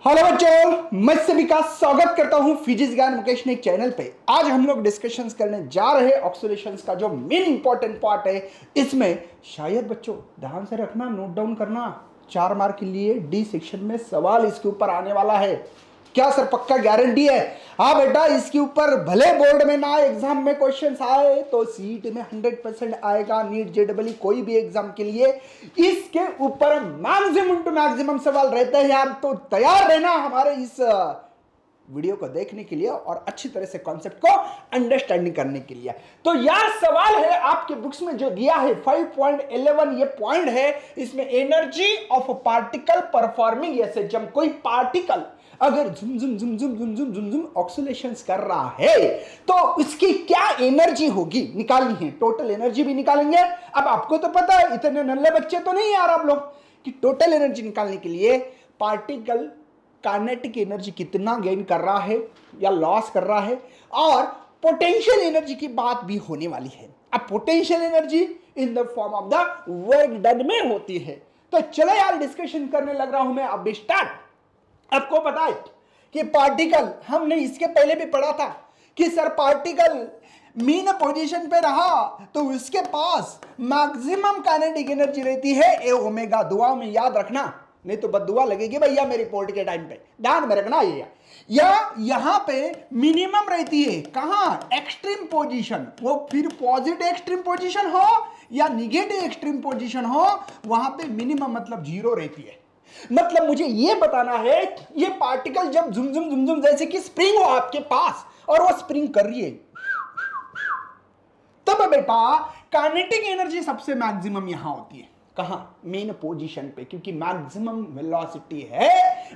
Hello बच्चों, मैं सभी का स्वागत करता हूं फिजिक्स ज्ञान मुकेश ने चैनल पे। आज हम लोग डिस्कशंस करने जा रहे हैं ऑक्सीलेशंस का जो मेन इंपॉर्टेंट पार्ट है। इसमें शायद बच्चों ध्यान से रखना, नोट डाउन करना, 4 मार्क के लिए डी सेक्शन में सवाल इसके ऊपर आने वाला है। क्या सर पक्का गारंटी है? हाँ बेटा, इसके ऊपर भले बोर्ड में ना एग्जाम में क्वेश्चंस आए तो सीट में 100% आएगा। नीट जेडबल कोई भी एग्जाम के लिए इसके ऊपर मैक्सिमम टू मैक्सिमम सवाल रहते हैं यार। तो तैयार रहना हमारे इस वीडियो को देखने के लिए और अच्छी तरह से कॉन्सेप्ट को अंडरस्टैंडिंग करने के लिए। तो यार सवाल है आपके बुक्स में जो दिया है 5.11 ये पॉइंट है। इसमें एनर्जी ऑफ पार्टिकल परफॉर्मिंग ऐसे जब कोई पार्टिकल अगर झुम झुम झुम झुम झुम झुम झुम झुम ऑक्सीलेशंस कर रहा है तो इसकी क्या एनर्जी होगी निकालनी है। टोटल एनर्जी भी निकालेंगे। अब आपको तो पता है, इतने नन्हे बच्चे तो नहीं यार आप लोग, कि टोटल एनर्जी निकालने के लिए पार्टिकल काइनेटिक एनर्जी कितना गेन कर रहा है या लॉस कर रहा है, और पोटेंशियल एनर्जी की बात भी होने वाली है। अब potential energy in the form of the work done में होती है। तो चलो यार डिस्कशन करने लग रहा हूं मैं अब स्टार्ट। आपको पता है कि पार्टिकल, हमने इसके पहले भी पढ़ा था कि सर पार्टिकल मीन पोजीशन पे रहा तो उसके पास मैक्सिमम काइनेटिक एनर्जी रहती है ए ओमेगा। दुआ में याद रखना, नहीं तो बददुआ लगेगी भैया मेरी रिपोर्ट के टाइम पे। ध्यान में रखना ये, या यहां पे मिनिमम रहती है कहां? Extreme position. वो फिर पॉजिटिव एक्सट्रीम पोजीशन हो या निगेटिव एक्सट्रीम पोजीशन हो, वहां पे मिनिमम मतलब 0 रहती है। मतलब मुझे ये बताना है ये पार्टिकल जब झुम झुम झुम झुम जैसे कि स्प्रिंग हो आपके पास और वो स्प्रिंग कर रही है, तब बेटा काइनेटिक एनर्जी सबसे मैक्सिमम यहां होती है। कहां? मेन पोजीशन पे, क्योंकि मैक्सिमम वेलोसिटी है।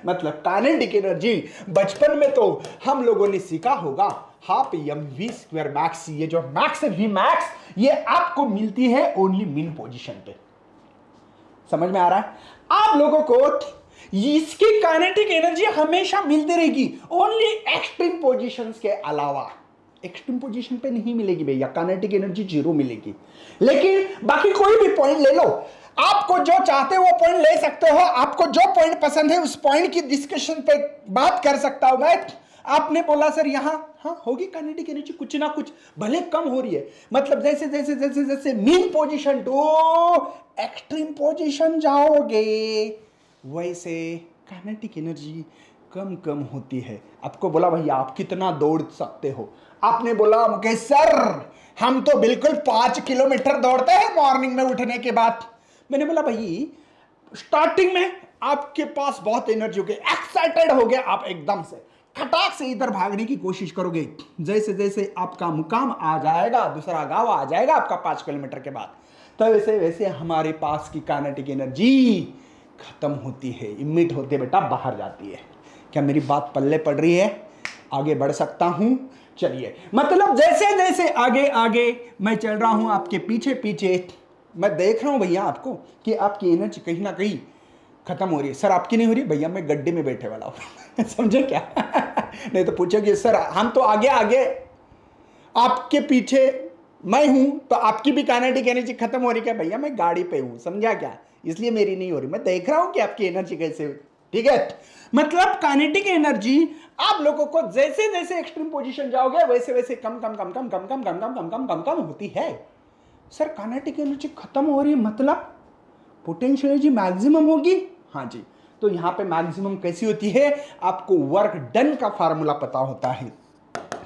मतलब काइनेटिक एनर्जी बचपन में तो हम लोगों ने सीखा होगा half m v square max. ये जो मैक्स है वी मैक्स, ये आपको मिलती है ओनली मेन पोजीशन पे। समझ में आ रहा है आप लोगों को? इसकी काइनेटिक एनर्जी हमेशा मिलती रहेगी ओनली एक्सट्रीम पोजीशंस के अलावा। एक्सट्रीम पोजीशन पे नहीं मिलेगी भैया, काइनेटिक एनर्जी 0 मिलेगी। लेकिन बाकी कोई भी पॉइंट ले लो, आपको जो चाहते हो वो पॉइंट ले सकते हो। आपको जो पॉइंट पसंद है उस पॉइंट की डिस्कशन पे बात कर सकता हूं मैं। आपने बोला सर यहां हाँ होगी काइनेटिक एनर्जी कुछ ना कुछ, भले कम हो रही है। मतलब जैसे जैसे जैसे जैसे mean position to extreme position जाओगे वैसे काइनेटिक एनर्जी कम कम होती है। आपको बोला भैया आप कितना दौड़ सकते हो? आपने बोला मुकेश सर हम तो बिल्कुल 5 किलोमीटर दौड़ते हैं मॉर्निंग में उठने के बाद। मैंने बोला भाई स्टार्टिंग में आपके पास बहुत एनर्जी हो गई, एक्साइटेड हो गए आप, एकदम से खटाक से इधर भागने की कोशिश करोगे। जैसे जैसे आपका मुकाम आ जाएगा, दूसरा गांव आ जाएगा आपका 5 किलोमीटर के बाद, तो वैसे वैसे हमारे पास की काइनेटिक एनर्जी खत्म होती है, इमिट होती है बेटा, बाहर जाती है। क्या मेरी बात पल्ले पड़ रही है? आगे बढ़ सकता हूं? चलिए, मतलब जैसे जैसे आगे आगे मैं चल रहा हूं आपके पीछे पीछे, मैं देख रहा हूं भैया आपको कि आपकी एनर्जी कहीं ना कहीं खत्म हो रही है। सर आपकी नहीं हो रही भैया, मैं गड्ढे में बैठे वाला हूं समझे क्या? नहीं तो पूछोगे सर हम तो आगे आगे आपके पीछे मैं हूं तो आपकी भी काइनेटिक एनर्जी खत्म हो रही क्या? भैया मैं गाड़ी पे हूं, समझा क्या? इसलिए मेरी नहीं हो रही, मैं देख रहा हूं कि आपकी एनर्जी कैसे। ठीक है, मतलब काइनेटिक एनर्जी आप लोगों को जैसे जैसे एक्सट्रीम पोजीशन जाओगे वैसे वैसे कम कम कम कम कम कम कम कम कम कम कम कम होती है। सर काइनेटिक एनर्जी खत्म हो रही है मतलब पोटेंशियल एनर्जी मैक्सिमम होगी? हाँ जी। तो यहां पे मैक्सिमम कैसी होती है? आपको वर्क डन का फार्मूला पता होता है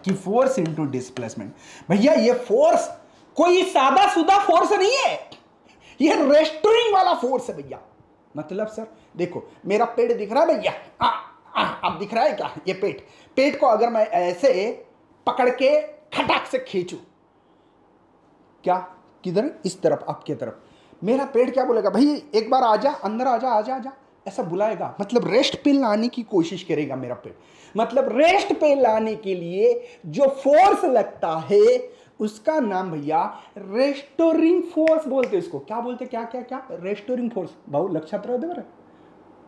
कि फोर्स इनटू डिस्प्लेसमेंट। भैया ये फोर्स कोई सादा सुदा फोर्स नहीं है, ये रेस्टोरिंग वाला फोर्स है भैया। मतलब सर देखो मेरा पेट दिख रहा है भैया, अब दिख रहा है क्या? ये पेट को अगर मैं ऐसे पकड़ के खटाक से खींचू, क्या किधर? इस तरफ, आपके तरफ, मेरा पेट क्या बोलेगा? भाई एक बार आजा, अंदर आजा आजा आजा, ऐसा बुलाएगा। मतलब रेस्ट पे लाने की कोशिश करेगा मेरा पेट। मतलब रेस्ट पे लाने के लिए जो फोर्स लगता है उसका नाम भैया रेस्टोरिंग फोर्स बोलते हैं। इसको क्या बोलते? क्या क्या क्या? Restoring force. भाऊ लक्षात राहू दे बरं,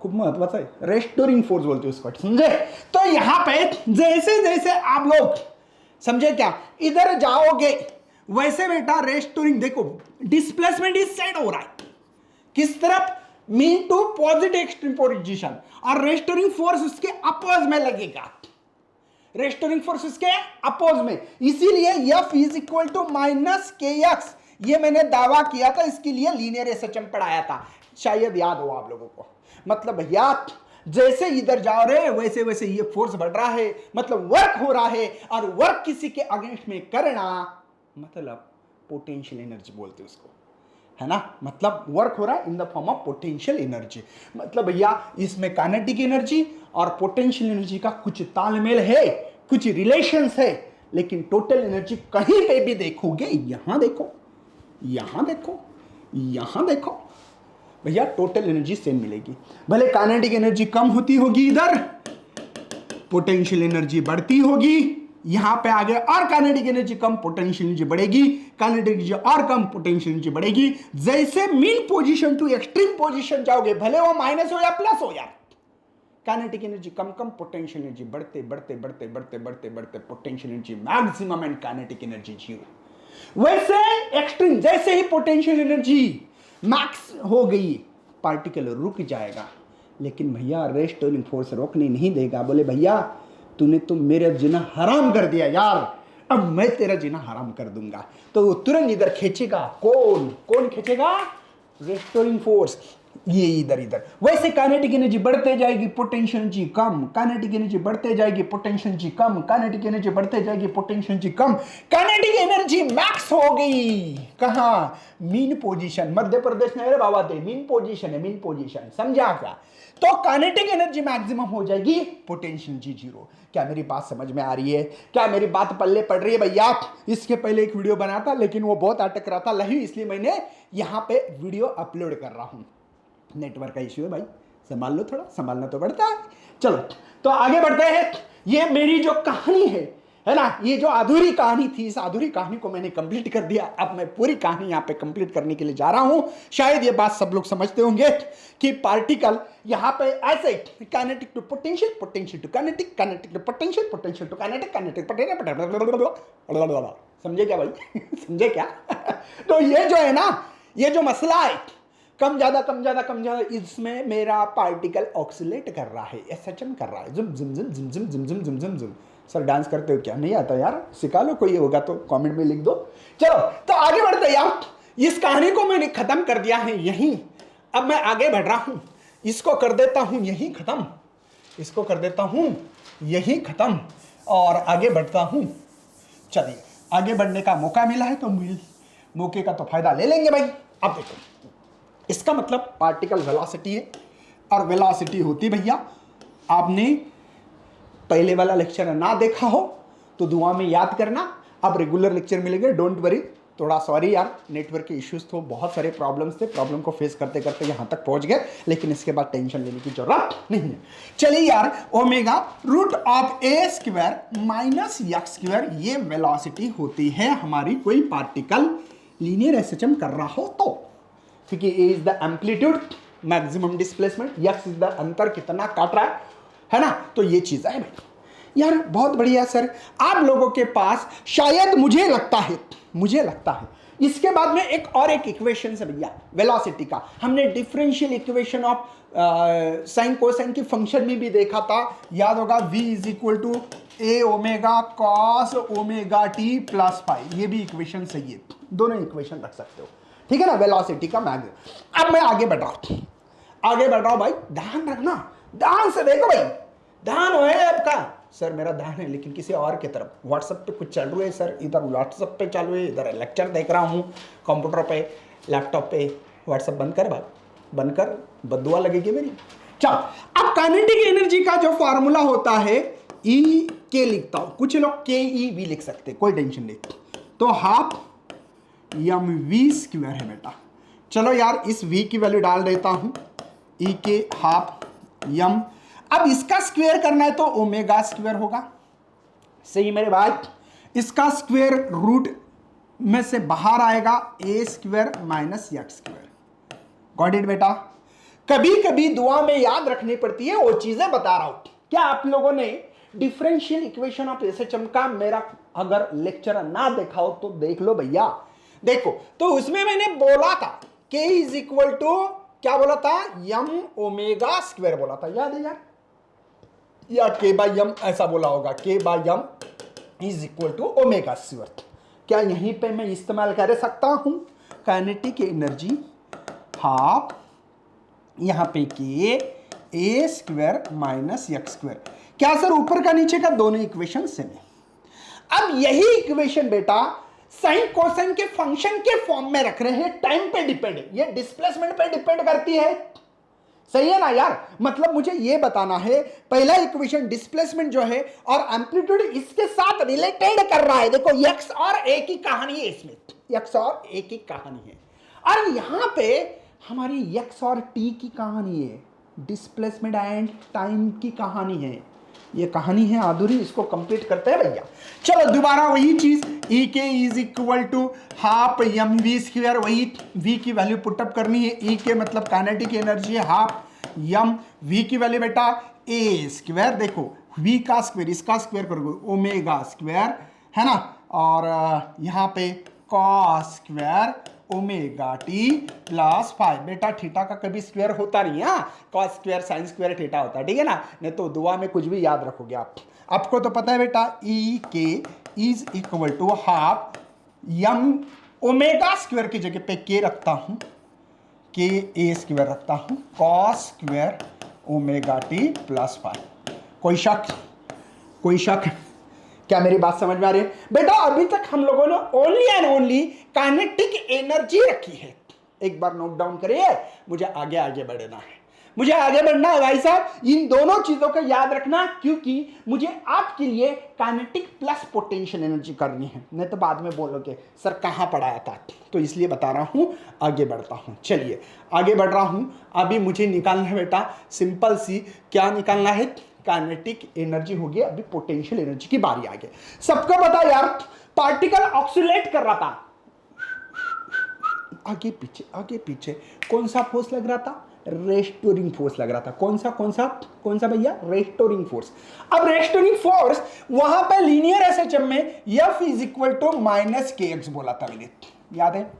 खूब महत्वाचं आहे। रेस्टोरिंग फोर्स बोलते हैं उसको, समझे? तो यहां पे जैसे जैसे आप लोग समझे क्या, इधर जाओगे वैसे बेटा रेस्टोरिंग, देखो डिस्प्लेसमेंट इस साइड हो रहा है, किस तरफ? Mean to positive extreme position, और रेस्टोरिंग फोर्स उसके अपोज में लगेगा, रेस्टोरिंग फोर्स उसके अपोज में। इसीलिए F is equal to minus k x, ये मैंने दावा किया था, इसके लिए लीनियर एसएचएम पढ़ाया था, शायद याद हो आप लोगों को। मतलब भैया जैसे इधर जा रहे हैं वैसे वैसे ये फोर्स बढ़ रहा है, मतलब वर्क हो रहा है, और वर्क किसी के अगेंस्ट में करना मतलब पोटेंशियल एनर्जी बोलते हैं उसको, है ना। मतलब वर्क हो रहा है in the form of potential energy. मतलब भैया इसमें काइनेटिक एनर्जी और पोटेंशियल एनर्जी का कुछ तालमेल है, कुछ रिलेशंस है, लेकिन टोटल एनर्जी कहीं पे भी देखोगे, यहां देखो, यहां देखो, यहां देखो भैया, टोटल एनर्जी सेम मिलेगी। भले काइनेटिक एनर्जी कम होती होगी इधर, पोटेंशियल एनर्जी बढ़ती होगी यहां पे आगे, और काइनेटिक एनर्जी कम, पोटेंशियल एनर्जी बढ़ेगी, काइनेटिक एनर्जी और कम, पोटेंशियल एनर्जी बढ़ेगी। जैसे mean position to extreme position जाओगे, भले वो माइनस हो या प्लस हो, यार काइनेटिक एनर्जी कम कम, पोटेंशियल एनर्जी बढ़ते बढ़ते बढ़ते बढ़ते बढ़ते बढ़ते, potential energy maximum and kinetic energy zero. वैसे एक्सट्रीम जैसे ही पोटेंशियल एनर्जी मैक्स हो गई, पार्टिकल रुक जाएगा, लेकिन भैया रेस्टोरिंग फोर्स रोकने नहीं देगा। बोले भैया तूने तो मेरा जीना हराम कर दिया यार, अब मैं तेरा जीना हराम कर दूंगा, तो वो तुरंत इधर खींचेगा। कौन कौन खींचेगा? रेस्टोरिंग फोर्स, ये इधर इधर। वैसे काइनेटिक एनर्जी बढ़ते जाएगी, पोटेंशियल एनर्जी कम, काइनेटिक एनर्जी बढ़ते जाएगी, पोटेंशियल एनर्जी कम, काइनेटिक एनर्जी बढ़ते जाएगी, पोटेंशियल एनर्जी कम। काइनेटिक एनर्जी मैक्स हो गई कहां? Mean position. मध्य प्रदेश में बाबा थे, मीन पोजीशन है, मीन पोजीशन, समझा क्या? तो काइनेटिक एनर्जी मैक्सिमम हो जाएगी, पोटेंशियल एनर्जी जीरो। क्या मेरी बात समझ में आ रही है? क्या मेरी बात पल्ले पड़ रही है भैया? इसके पहले एक वीडियो बना था, लेकिन वो बहुत अटक रहा था लही, इसलिए मैंने यहां पे वीडियो अपलोड कर रहा हूं। नेटवर्क का इश्यू है भाई, संभाल लो थोड़ा, संभालना तो पड़ता है। चलो तो आगे बढ़ते हैं। ये मेरी जो कहानी है ना, ये जो अधूरी कहानी थी, इस अधूरी कहानी को मैंने कंप्लीट कर दिया। अब मैं पूरी कहानी यहाँ पे कंप्लीट करने के लिए जा रहा हूं। शायद ये बात सब लोग समझते होंगे कि पार्टिकल यहाँ पे ऐसे kinetic to potential, potential to kinetic, kinetic to potential, potential to kinetic, kinetic potential. समझे क्या भाई? समझे क्या? तो ये जो है ना, ये जो मसला है, कम ज्यादा कम ज्यादा कम ज्यादा, इसमें मेरा पार्टिकल ऑक्सीलेट कर रहा है, एसएचएम कर रहा है, जुम जुम जुम जुम जुम जुम जुम जुम जुम जुम। सर डांस करते हो क्या? नहीं आता यार, सिखा लो, कोई होगा तो कमेंट में लिख दो। चलो तो आगे बढ़ते हैं यार। इस कहानी को मैंने खत्म कर दिया है यहीं, अब मैं आगे बढ़ रहा हूं। इसको कर देता हूं यहीं खत्म, इसको कर देता हूं यहीं खत्म, और आगे बढ़ता हूं। चलिए आगे बढ़ने का मौका मिला है तो मौके का तो फायदा ले लेंगे भाई। अब देखो, इसका मतलब पार्टिकल वेलोसिटी है, और वेलोसिटी होती भैया, आपने पहले वाला लेक्चर ना देखा हो तो दुआ में याद करना। अब रेगुलर लेक्चर मिलेंगे, डोंट वरी। थोड़ा सॉरी यार, नेटवर्क के इश्यूज तो बहुत सारे प्रॉब्लम्स थे, प्रॉब्लम को फेस करते करते यहां तक पहुंच गए, लेकिन इसके बाद टेंशन लेने की जरूरत नहीं है। चलिए यार, omega root of a square minus x square, ये वेलोसिटी होती है हमारी, कोई पार्टिकल लीनियर एसएचएम कर रहा हो तो, क्योंकि a is the amplitude, maximum displacement, x is the अंतर कितना काट रहा है ना। तो ये चीज है भाई यार, बहुत बढ़िया सर। आप लोगों के पास शायद मुझे लगता है इसके बाद में एक और एक इक्वेशन है भैया वेलोसिटी का, हमने differential equation of sine cosine की फंक्शन में भी देखा था, याद होगा। v is equal to a omega cos omega t plus pi, ये भी इक्वेशन सही है, दोनों इक्वेशन रख सकते हो, ठीक है ना, वेलोसिटी का मैग्नीट्यूड। अब मैं आगे बढ़ रहा हूं भाई, ध्यान रखना, ध्यान से देखो भाई, ध्यान है आपका। सर मेरा ध्यान है, लेकिन किसी और की तरफ, व्हाट्सएप पे कुछ चल रहा है सर, इधर व्हाट्सएप पे चालू है, इधर लेक्चर देख रहा हूँ कंप्यूटर पे, लैपटॉप पे। व्हाट्सएप बंद कर भाई, बंद कर, बददुआ लगेगी मेरी। चल, अब काइनेटिक एनर्जी का जो फार्मूला होता है, ई के लिखता हूं, कुछ लोग के ई वी लिख सकते, कोई टेंशन नहीं। तो हाफ एम वी स्क्वायर है बेटा। चलो यार, इस v की वैल्यू डाल देता हूं, ई के हाफ यम। अब इसका स्क्वायर करना है तो ओमेगा स्क्वायर होगा, सही मेरे भाई। इसका स्क्वायर रूट में से बाहर आएगा a square minus x square. Got it बेटा? कभी कभी दुआ में याद रखनी पड़ती है, वो चीजें बता रहा हूं। क्या आप लोगों ने डिफरेंशियल इक्वेशन ऑफ एसएचएम का मेरा अगर लेक्चर ना देखा हो तो देख लो भैया। देखो, तो उसमें मैंने बोला था k इज इक्वल टू क्या बोला था, यम ओमेगा स्क्वायर बोला था, याद है यार, या के बाय यम ऐसा बोला होगा, k by m is equal to omega square. क्या यहीं पे मैं इस्तेमाल कर सकता हूं काइनेटिक एनर्जी हाफ यहां पे के a square minus x square. क्या सर ऊपर का नीचे का दोनों इक्वेशन सेम है। अब यही इक्वेशन बेटा साइन कोसाइन के फंक्शन के फॉर्म में रख रहे हैं, टाइम पे डिपेंड है, ये डिस्प्लेसमेंट पे डिपेंड करती है, सही है ना यार। मतलब मुझे ये बताना है पहला इक्वेशन डिस्प्लेसमेंट जो है और एम्पलीट्यूड इसके साथ रिलेटेड कर रहा है। देखो एक्स और ए की कहानी है, इसमें एक्स और ए की कहानी है, और यहां पे हमारी एक्स और टी की कहानी है, डिस्प्लेसमेंट एंड टाइम की कहानी है। ये कहानी है अधूरी, इसको कंप्लीट करते हैं भैया। चलो दोबारा वही चीज, E k is equal to half m v square, वही वी की वैल्यू पुटअप करनी है। ई के मतलब काइनेटिक एनर्जी है हाफ एम, वी की वैल्यू बेटा ए स्क्वायर, देखो वी का स्क्वायर इसका स्क्वायर करोगे ओमेगा स्क्वायर है ना, और यहाँ पे cos square omega t plus 5। बेटा थीटा का कभी स्क्वायर होता नहीं है, cos square sine square theta होता है, ठीक है ना, नहीं तो दुआ में कुछ भी याद रखोगे आप। आपको तो पता है बेटा E k is equal to half m omega square की जगह पे के रखता हूं, के ए स्क्वायर रखता हूं, cos square omega t plus 5। कोई शक, कोई शक? क्या मेरी बात समझ में आ रही है बेटा? अभी तक हम लोगों ने only and only kinetic energy रखी है। एक बार नोट डाउन करिए, मुझे आगे आगे बढ़ना है, मुझे आगे बढ़ना है भाई साहब। इन दोनों चीजों को याद रखना, क्योंकि मुझे आपके लिए काइनेटिक प्लस पोटेंशियल एनर्जी करनी है, नहीं तो बाद में बोलोगे सर कहाँ पढ़ाया था, तो इसलिए बता रहा हूं, आगे बढ़ता हूं। चलिए आगे बढ़ रहा हूं। अभी मुझे निकालना है बेटा सिंपल सी, क्या निकालना है, काइनेटिक एनर्जी हो गई, अभी पोटेंशियल एनर्जी की बारी आ गई। सबको पता यार पार्टिकल ऑक्सीलेट कर रहा था, आगे पीछे कौन सा फोर्स लग रहा था, रेस्टोरिंग फोर्स लग रहा था। कौन सा भैया, रेस्टोरिंग फोर्स। अब रेस्टोरिंग फोर्स वहां पे लीनियर एसएचएम में F is equal to minus k x बोला था मैंने, याद है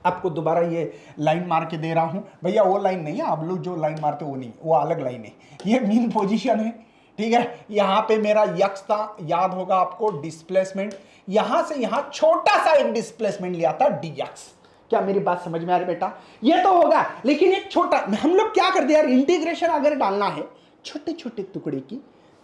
आपको? दोबारा ये लाइन मार के दे रहा हूं भैया, वो लाइन नहीं है, आप लोग जो लाइन मारते वो नहीं, वो अलग लाइन है, ये मीन पोजीशन है, ठीक है। यहां पे मेरा यक्स था, याद होगा आपको, डिस्प्लेसमेंट, यहां से यहां छोटा सा एक डिस्प्लेसमेंट लिया था डीएक्स। क्या मेरी बात समझ में आ रही बेटा? ये तो होगा, लेकिन एक छोटा, हम लोग क्या करते हैं यार, इंटीग्रेशन अगर डालना है छोटे छोटे टुकड़े की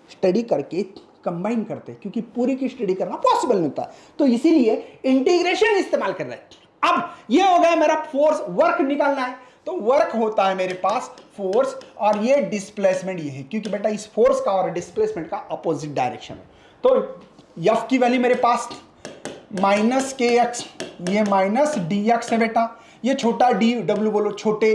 स्टडी करके कंबाइन करते हैं, क्योंकि पूरी की स्टडी करना पॉसिबल नहीं होता, तो इसीलिए इंटीग्रेशन इस्तेमाल कर रहे हैं। अब ये हो गया मेरा फोर्स, वर्क निकालना है तो वर्क होता है मेरे पास फोर्स, और ये डिस्प्लेसमेंट ये है, क्योंकि बेटा इस फोर्स का और डिस्प्लेसमेंट का अपोजिट डायरेक्शन है। तो एफ की वैल्यू मेरे पास माइनस के एक्स, ये माइनस डी एक्स है बेटा, ये छोटा डी डब्ल्यू बोलो छोटे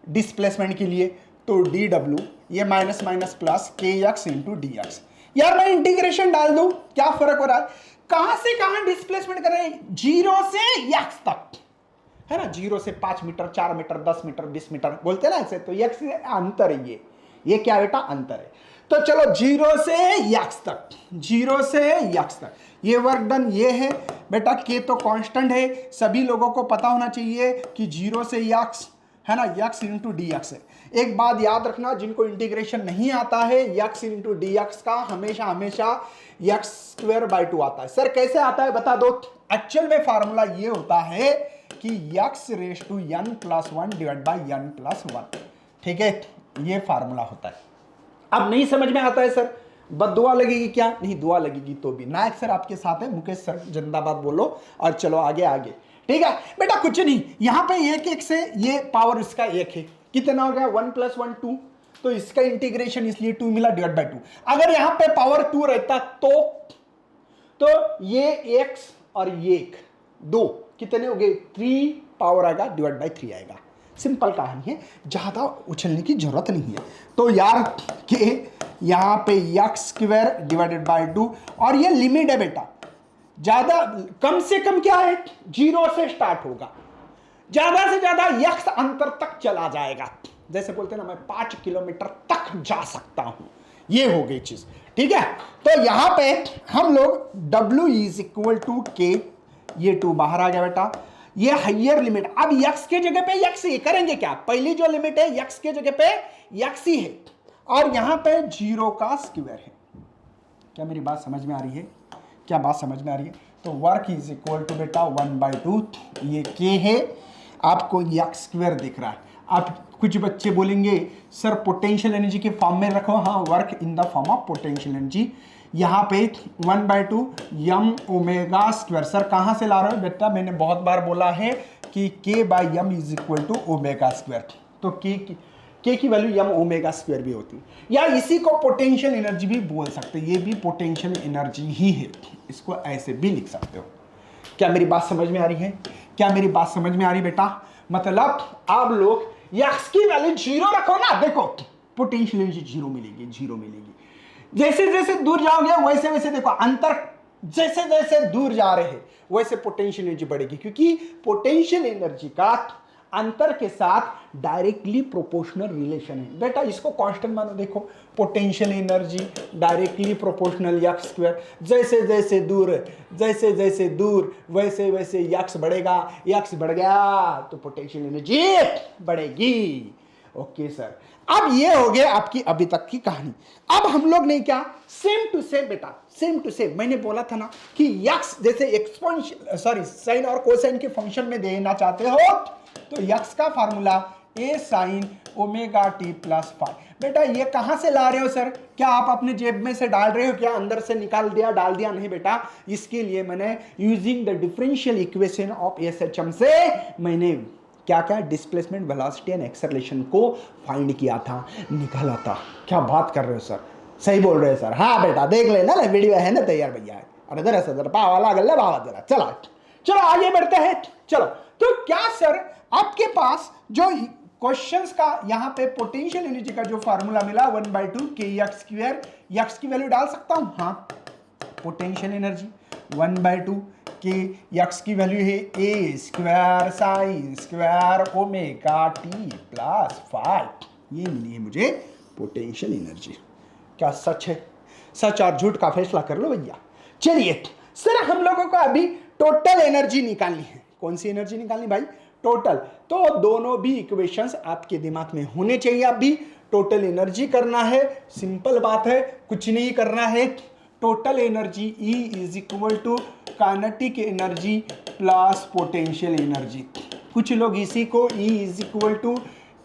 डिस्प्लेसमेंट के लिए, तो डी डब्ल्यू, ये माइनस माइनस प्लस के एक्स इंटू डी एक्स। यार मैं इंटीग्रेशन डाल दूं, क्या फर्क हो रहा है, कहां से कहां डिस्प्लेसमेंट कर रहे हैं, 0 से एक्स तक, है ना, 0 से 5 मीटर 4 मीटर 10 मीटर 20 मीटर बोलते ना ऐसे, तो एक्स अंतर है, ये क्या बेटा अंतर है। तो चलो 0 से एक्स तक, 0 से एक्स तक ये वर्क डन, ये है बेटा के तो कांस्टेंट है, सभी लोगों को पता होना चाहिए कि 0 से एक्स है ना, एक्स इंटू डी एक्स है। एक बात याद रखना, जिनको इंटीग्रेशन नहीं आता है, एक्स इंटू डी एक्स का हमेशा हमेशा एक्स स्क्वायर बाई 2 आता है। सर कैसे आता है बता दो। एक्चुअल में फार्मूला ये होता है कि x raise to n plus 1 divide by n plus 1, ठीक है, ये फार्मूला होता है। अब नहीं समझ में आता है सर, बद दुआ लगेगी क्या? नहीं, दुआ लगेगी तो भी। नायक सर आपके साथ है, मुकेश सर जिंदाबाद बोलो, और चलो आगे आगे, ठीक है बेटा। कुछ नहीं, यहां पे एक से ये पावर इसका 1 है, कितना हो गया 1 + 1 2, तो इसका इंटीग्रेशन इसलिए 2 मिला डिवाइड बाई 2। अगर यहां पे पावर 2 रहता तो ये x और ये 2 कितने हो गए, 3 पावर आएगा डिवाइड बाई 3 आएगा। सिंपल कहानी है, ज्यादा उछलने की जरूरत नहीं है। तो यार के यहां पे एक्स स्क्वायर डिवाइडेड बाई 2, और ये लिमिट है बेटा, ज्यादा कम से कम क्या है 0 से स्टार्ट होगा, ज्यादा से ज्यादा एक्स अंतर तक चला जाएगा, जैसे बोलते हैं ना मैं 5 किलोमीटर तक जा सकता हूं, ये हो गई चीज, ठीक है। तो यहां पे हम लोग W = K, ये 2 बाहर आ गया बेटा, ये हाइयर लिमिट। अब यक्स के जगह पे यक्स ही करेंगे क्या, पहली जो लिमिट है यक्स के जगह पे यक्स ही है, और यहां पे 0 का स्क्वायर है। क्या मेरी बात समझ में आ रही है, क्या बात समझ में आ रही है? तो वर्क इज इक्वल टू बेटा 1/2, ये के है, आपको यक्स स्क्वायर दिख रहा है। अब कुछ बच्चे बोलेंगे सर पोटेंशियल एनर्जी के फॉर्म में रखो, हाँ work in the form of potential energy. यहाँ पे 1/2 यम ओमेगा स्क्वायर, सर कहाँ से ला रहे हो बेटा, मैंने बहुत बार बोला है कि k by m is equal to omega square, तो के की वैल्यू यम ओमेगा स्क्वायर भी होती है, या इसी को पोटेंशियल एनर्जी भी बोल सकते हैं, ये भी पोटेंशियल एनर्जी ही है, इसको ऐसे भी लिख सकते हो। क्या मेरी बात समझ में आ रही है, क्या मेरी बात समझ में आ रही बेटा? मतलब आप लोग यक्स की वैल्यू 0 रखो ना, देखो पोटेंशियल एनर्जी 0 मिलेगी, 0 मिलेगी। जैसे जैसे दूर जाओगे वैसे वैसे देखो अंतर, जैसे जैसे दूर जा रहे हैं वैसे पोटेंशियल एनर्जी बढ़ेगी, क्योंकि पोटेंशियल एनर्जी का अंतर के साथ डायरेक्टली प्रोपोर्शनल रिलेशन है बेटा, इसको कांस्टेंट मानो। देखो potential energy directly proportional x square, जैसे जैसे दूर वैसे वैसे यक्स बढ़ेगा, यक्स बढ़ गया तो पोटेंशियल एनर्जी बढ़ेगी। ओके सर, अब ये हो गया आपकी अभी तक की कहानी। अब हम लोग ने क्या, सेम टू सेम बेटा, सेम टू सेम मैंने बोला था ना कि यक्स जैसे एक्सपोनेंशियल साइन और कोसाइन के फंक्शन में देना चाहते हो तो यक्स का formula a sine omega t plus five. बेटा ये कहां से ला रहे हो सर, क्या आप अपने जेब में से डाल रहे हो, क्या अंदर से निकाल दिया डाल दिया? नहीं बेटा, इसके लिए मैंने using the differential equation of SHM से मैंने क्या क्या डिस्प्लेसमेंट वेलोसिटी एंड एक्सेलरेशन को फाइंड किया था, निकाला था। क्या बात कर रहे हो सर, सही बोल रहे हो सर? हाँ बेटा देख लेना वीडियो है ना तैयार भैया, अरे जरा सर पावाला गल्ला बाबा जरा, चलो चलो आगे बढ़ते हैं। चलो तो क्या सर आपके पास जो क्वेश्चंस का यहाँ पे पोटेंशियल एनर्जी का जो फार्मूला मिला 1/2 के यक्स स्क्वायर, यक्स की वैल्यू डाल सकता हूँ, हाँ पोटेंशियल एनर्जी 1/2 के यक्स की वैल्यू है a square sine square omega t plus 5, ये मिली है मुझे पोटेंशियल एनर्जी। क्या सच है? सच और झूठ का फैसला कर लो भैया। चलिए सर हम लोगों को अभी टोटल एनर्जी निकालनी है। कौन सी एनर्जी निकालनी भाई? टोटल। तो दोनों भी इक्वेशंस आपके दिमाग में होने चाहिए। अभी टोटल एनर्जी करना है, सिंपल बात है, कुछ नहीं करना है। Total energy E is equal to kinetic energy plus potential energy. कुछ लोग इसी को E is equal to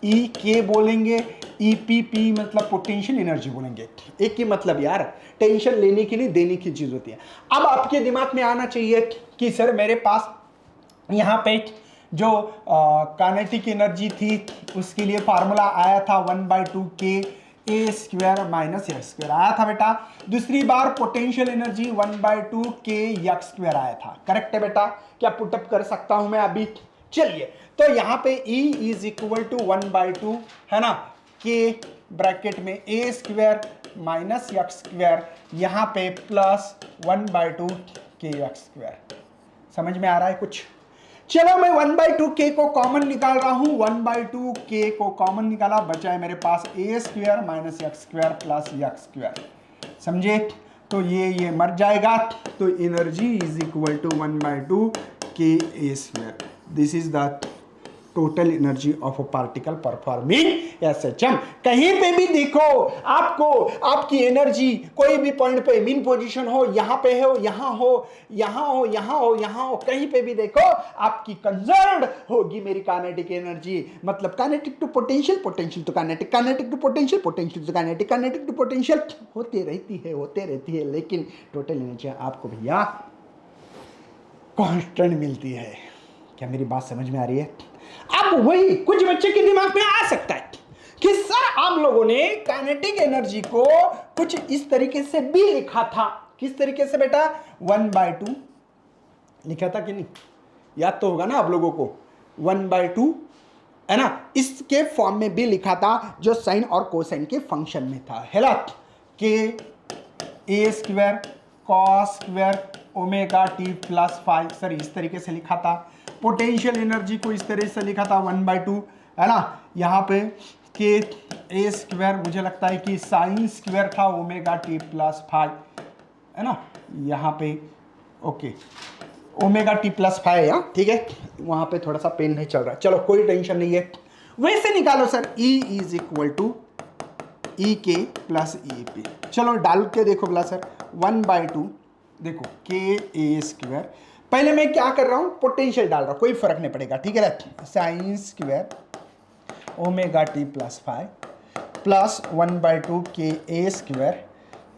E k बोलेंगे, EPP मतलब पोटेंशियल एनर्जी बोलेंगे। एक ही मतलब यार, टेंशन लेने के लिए देने की चीज होती है। अब आपके दिमाग में आना चाहिए कि सर मेरे पास यहाँ पे जो काइनेटिक एनर्जी थी उसके लिए फार्मूला आया था 1/2 k a square minus x square आया था बेटा। दूसरी बार पोटेंशियल एनर्जी 1/2 के यक्स स्क्वायर आया था। करेक्ट है बेटा? क्या पुटअप कर सकता हूं मैं अभी? चलिए तो यहाँ पे E इज इक्वल टू 1/2 है ना, के ब्रैकेट में ए स्क्वायर माइनस यक्स स्क्वायर, यहाँ पे प्लस 1/2 के यक्स स्क्वायर। समझ में आ रहा है कुछ? चलो मैं 1/2 के को कॉमन निकाल रहा हूं, 1/2 के को कॉमन निकाला, बचा है मेरे पास a square minus x square plus x square. समझे? तो ये मर जाएगा, तो energy is equal to 1/2 k a square. This is the total energy of a particle performing SHM. कहीं पे भी देखो आपको आपकी एनर्जी कोई भी पॉइंट पे मीन पोजीशन हो, यहां पे हो, यहां हो, यहां हो, यहां हो, यहां हो, कहीं पे भी देखो आपकी कंजर्व्ड होगी मेरी काइनेटिक एनर्जी। मतलब kinetic to potential, potential to kinetic, kinetic to potential, potential to kinetic, kinetic to potential होते रहती है, लेकिन टोटल एनर्जी आपको भैया कांस्टेंट मिलती है। क्या मेरी बात समझ में आ रही है? अब वही कुछ बच्चे के दिमाग में आ सकता है कि सर आप लोगों ने काइनेटिक एनर्जी को कुछ इस तरीके से भी लिखा था। किस तरीके से बेटा? 1/2 लिखा था कि नहीं? याद तो होगा ना आप लोगों को, 1/2 है ना, इसके फॉर्म में भी लिखा था जो साइन और कोसाइन के फंक्शन में था, है ना, k a square cos square omega t plus 5, sir इस तरीके से लिखा था। पोटेंशियल एनर्जी को इस तरह से लिखा था 1/2, है ना, यहाँ पे के ए स्क्वायर मुझे लगता है कि साइन स्क्वायर था ओमेगा टी प्लस 5, है ना, यहाँ पे ओके ओमेगा टी प्लस 5 यहाँ, ठीक है, वहां पे थोड़ा सा पेन नहीं चल रहा है, चलो कोई टेंशन नहीं है। वैसे निकालो sir, E is equal to E k plus E P. चलो डाल के देखो बोला सर, 1/2 देखो के ए स्क्वायर। पहले मैं क्या कर रहा हूँ, पोटेंशियल डाल रहा हूँ, कोई फर्क नहीं पड़ेगा, ठीक है, sign square omega t plus 5 plus 1/2 k a square,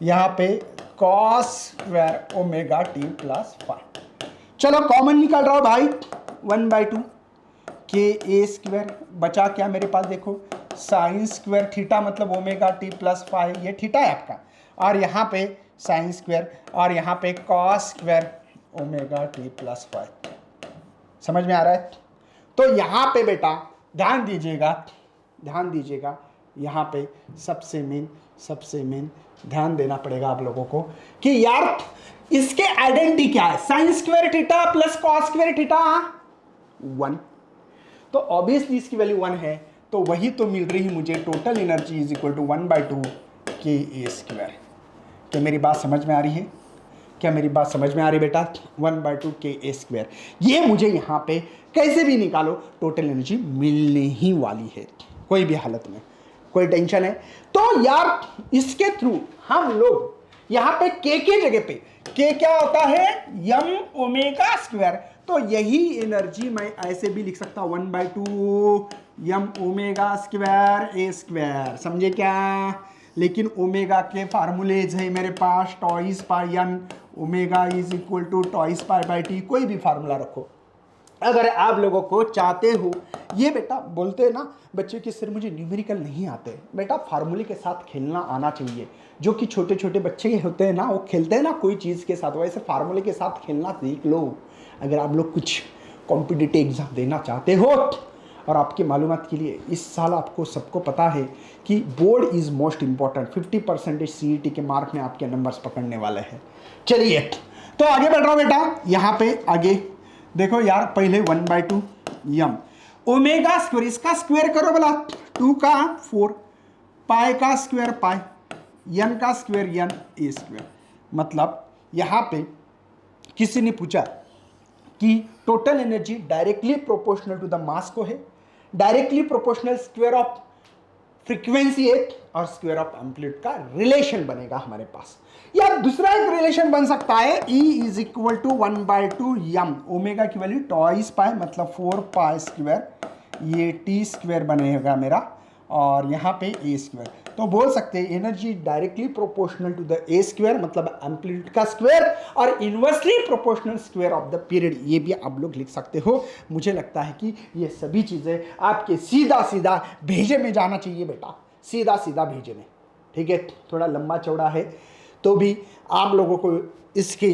यहाँ पे cos square omega t plus 5। चलो कॉमन निकाल रहा हूँ भाई, 1/2 के ए स्क्वायर, बचा क्या मेरे पास देखो, साइन स्क्वायर थीटा मतलब ओमेगा टी प्लस 5, ये थीटा है आपका, और यहाँ पे साइन स्क्वायर और यहाँ पे cos square omega t plus 5। समझ में आ रहा है? तो यहाँ पे बेटा ध्यान दीजिएगा, यहाँ पे सबसे मेन ध्यान देना पड़ेगा आप लोगों को कि यार इसके आइडेंटिटी क्या है, sign square theta plus cos square theta 1, तो ऑब्वियसली इसकी वैल्यू 1 है, तो वही तो मिल रही है मुझे, total energy is equal to 1/2 k a square. क्या मेरी बात समझ में आ रही है? क्या मेरी बात समझ में आ रही है बेटा? 1/2 के ए स्क्वायर, ये मुझे यहाँ पे कैसे भी निकालो टोटल एनर्जी मिलने ही वाली है, कोई भी हालत में, कोई टेंशन है? तो यार इसके थ्रू हम लोग यहाँ पे के जगह पे के क्या होता है, यम ओमेगा स्क्वायर, तो यही एनर्जी मैं ऐसे भी लिख सकता हूँ 1/2 m omega square a square, समझे क्या? लेकिन ओमेगा के फार्मूलेज है मेरे पास, twice pi n, omega is equal to twice pi by t, कोई भी फार्मूला रखो। अगर आप लोगों को चाहते हो, ये बेटा बोलते हैं ना बच्चे कि सर मुझे न्यूमेरिकल नहीं आते, बेटा फार्मूले के साथ खेलना आना चाहिए। जो कि छोटे छोटे बच्चे होते हैं ना, वो खेलते हैं ना कोई चीज़ के साथ, वैसे फार्मूले के साथ खेलना सीख लो। अगर आप लोग कुछ कॉम्पिटिटिव एग्जाम देना चाहते हो, और आपकी मालूमात के लिए इस साल आपको सबको पता है कि board is most important, 50% CET के मार्क में आपके नंबर्स पकड़ने वाले हैं। चलिए तो आगे बढ़ रहा हूँ बेटा, यहाँ पे आगे देखो यार, पहले 1/2 यम ओमेगा स्क्वायर, इसका स्क्वायर करो बोला, 2 का 4, पाई का स्क्वायर पाई, यन का स्क्वायर यन ए स्क्वायर। मतलब यहाँ पे किसी ने पूछा कि total energy directly proportional to the mass को है, directly proportional square of frequency है, और स्क्वायर ऑफ एम्पलीट्यूड का रिलेशन बनेगा हमारे पास। या दूसरा एक रिलेशन बन सकता है, E is equal to 1/2 m, omega की वैल्यू टॉइस पाई मतलब 4 पाई स्क्वायर, ये टी स्क्वायर बनेगा मेरा, और यहाँ पे ए स्क्वायर। तो बोल सकते हैं energy directly proportional to the a square मतलब एम्पलीट्यूड का स्क्वायर, और inversely proportional square of the period, ये भी आप लोग लिख सकते हो। मुझे लगता है कि ये सभी चीज़ें आपके सीधा सीधा भेजे में जाना चाहिए बेटा, सीधा सीधा भेजे में, ठीक है। थोड़ा लंबा चौड़ा है तो भी आप लोगों को इसके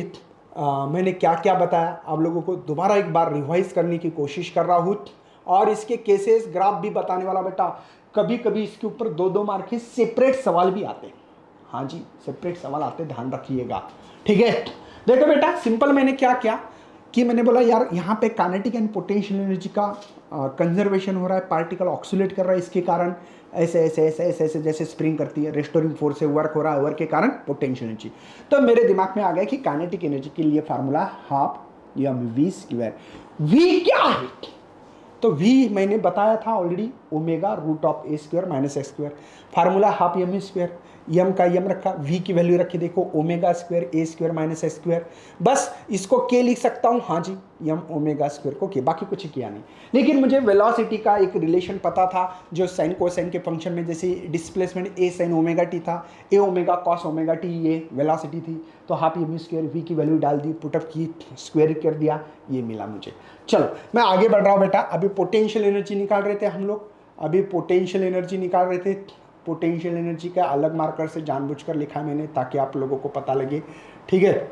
मैंने क्या क्या बताया आप लोगों को दोबारा एक बार रिवाइज करने की कोशिश कर रहा हूँ, और इसके केसेस ग्राफ भी बताने वाला बेटा। कभी कभी इसके ऊपर 2-2 मार्क के सेपरेट सवाल भी आते हैं, हाँ जी सेपरेट सवाल आते, ध्यान रखिएगा, ठीक है। देखो बेटा सिंपल मैंने क्या किया कि मैंने बोला यार यहाँ पे काइनेटिक एंड पोटेंशियल एनर्जी का कंजर्वेशन हो रहा है, पार्टिकल ऑक्सीलेट कर रहा है, इसके कारण ऐसे ऐसे ऐसे ऐसे ऐसे जैसे स्प्रिंग करती है, रेस्टोरिंग फोर्स से वर्क हो रहा है, वर्क के कारण पोटेंशियल एनर्जी। तो मेरे दिमाग में आ गया कि काइनेटिक एनर्जी के लिए formula half m v square. V क्या है? तो v मैंने बताया था already, omega root of a square minus x square, formula half m square, m का यम रखा, v की वैल्यू रखी देखो omega square a square minus x square, बस इसको के लिख सकता हूँ, हाँ जी यम ओमेगा स्क्वायर को के, बाकी कुछ किया नहीं। लेकिन मुझे वेलोसिटी का एक रिलेशन पता था जो साइन कोसाइन के फंक्शन में, जैसे डिस्प्लेसमेंट ए साइन ओमेगा टी था, ए ओमेगा कॉस ओमेगा टी ये वेलोसिटी थी, तो हाफ यम स्क्वायर वी की वैल्यू डाल दी, पुटअप की, स्क्वायर कर दिया, ये मिला मुझे। चलो मैं आगे बढ़ रहा हूँ बेटा, अभी पोटेंशियल एनर्जी निकाल रहे थे हम लोग, अभी पोटेंशियल एनर्जी निकाल रहे थे। पोटेंशियल एनर्जी का अलग मार्कर से जानबूझकर लिखा मैंने ताकि आप लोगों को पता लगे, ठीक है।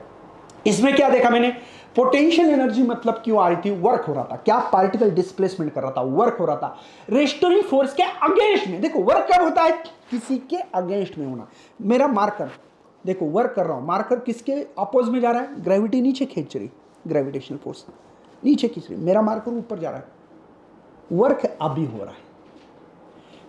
इसमें क्या देखा मैंने, पोटेंशियल एनर्जी मतलब क्यों आ रही थी, वर्क हो रहा था, क्या पार्टिकल डिस्प्लेसमेंट कर रहा था, वर्क हो रहा था रेस्टोरिंग फोर्स के अगेंस्ट में। देखो वर्क कब होता है, किसी के अगेंस्ट में होना। मेरा मार्कर देखो वर्क कर रहा हूं, मार्कर किसके अपोज में जा रहा है, ग्रेविटी नीचे खींच रही, ग्रेविटेशनल फोर्स नीचे खींच रही, मेरा मार्कर ऊपर जा रहा है, वर्क अभी हो रहा है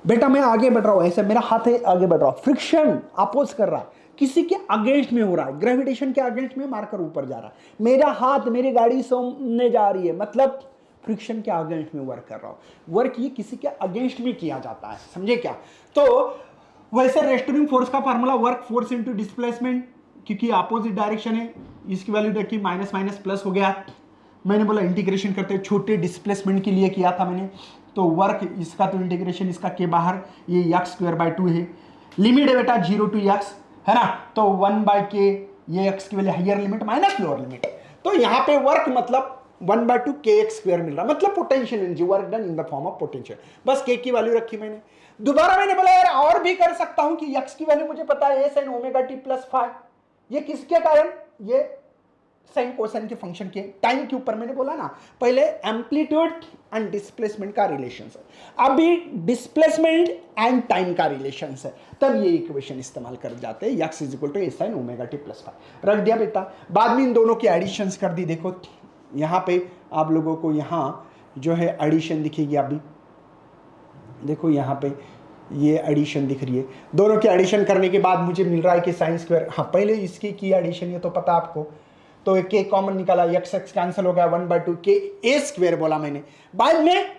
बेटा। मैं आगे बढ़ रहा हूं, ऐसे मेरा हाथ है आगे बढ़ रहा हूं, फ्रिक्शन अपोज कर रहा है, किसी के अगेंस्ट में हो रहा है, ग्रेविटेशन के अगेंस्ट में मारकर ऊपर जा रहा है, मेरा हाथ मेरी गाड़ी सामने जा रही है, मतलब फ्रिक्शन के अगेंस्ट में वर्क कर रहा हूं। वर्क ये किसी के अगेंस्ट में किया जाता है, समझे क्या? तो वैसे रेस्टोरिंग फोर्स का formula work force into displacement, क्योंकि अपोजिट डायरेक्शन है, इसकी वैल्यू देखिए माइनस माइनस प्लस हो गया। मैंने बोला इंटीग्रेशन करते हैं, छोटे डिस्प्लेसमेंट के लिए किया था मैंने, तो वर्क इसका तो इंटीग्रेशन इसका के बाहर ये x²/2 है, लिमिट है बेटा 0 to x है ना, तो 1/k, ये x की value higher limit minus lower limit, तो यहाँ पे वर्क मतलब 1/2 kx² मिल रहा, मतलब potential energy, work done in the form of potential. बस k की वैल्यू रखी मैंने। दोबारा मैंने बोला यार और भी कर सकता हूं कि x की वैल्यू मुझे पता है a sin ωt+5, ये किसके कारण, ये साइन कोसाइन के फंक्शन के टाइम के ऊपर मैंने बोला ना, पहले एम्पलीट्यूड एंड डिस्प्लेसमेंट का रिलेशन है, अभी डिस्प्लेसमेंट एंड टाइम का रिलेशन है, तब ये इक्वेशन इस्तेमाल कर जाते हैं, x = a sin ωt+5 रख दिया बेटा। बाद में इन दोनों की एडिशंस कर दी। देखो यहाँ पे आप लोगों को यहाँ जो है एडिशन दिखेगी, अभी देखो यहाँ पे ये एडिशन दिख रही है, दोनों की एडिशन करने के बाद मुझे मिल रहा है कि sin², हाँ पहले इसकी की एडिशन, ये तो पता आपको, तो k कॉमन निकाला, x कैंसिल हो गया, 1/2 ka² बोला मैंने। बाद में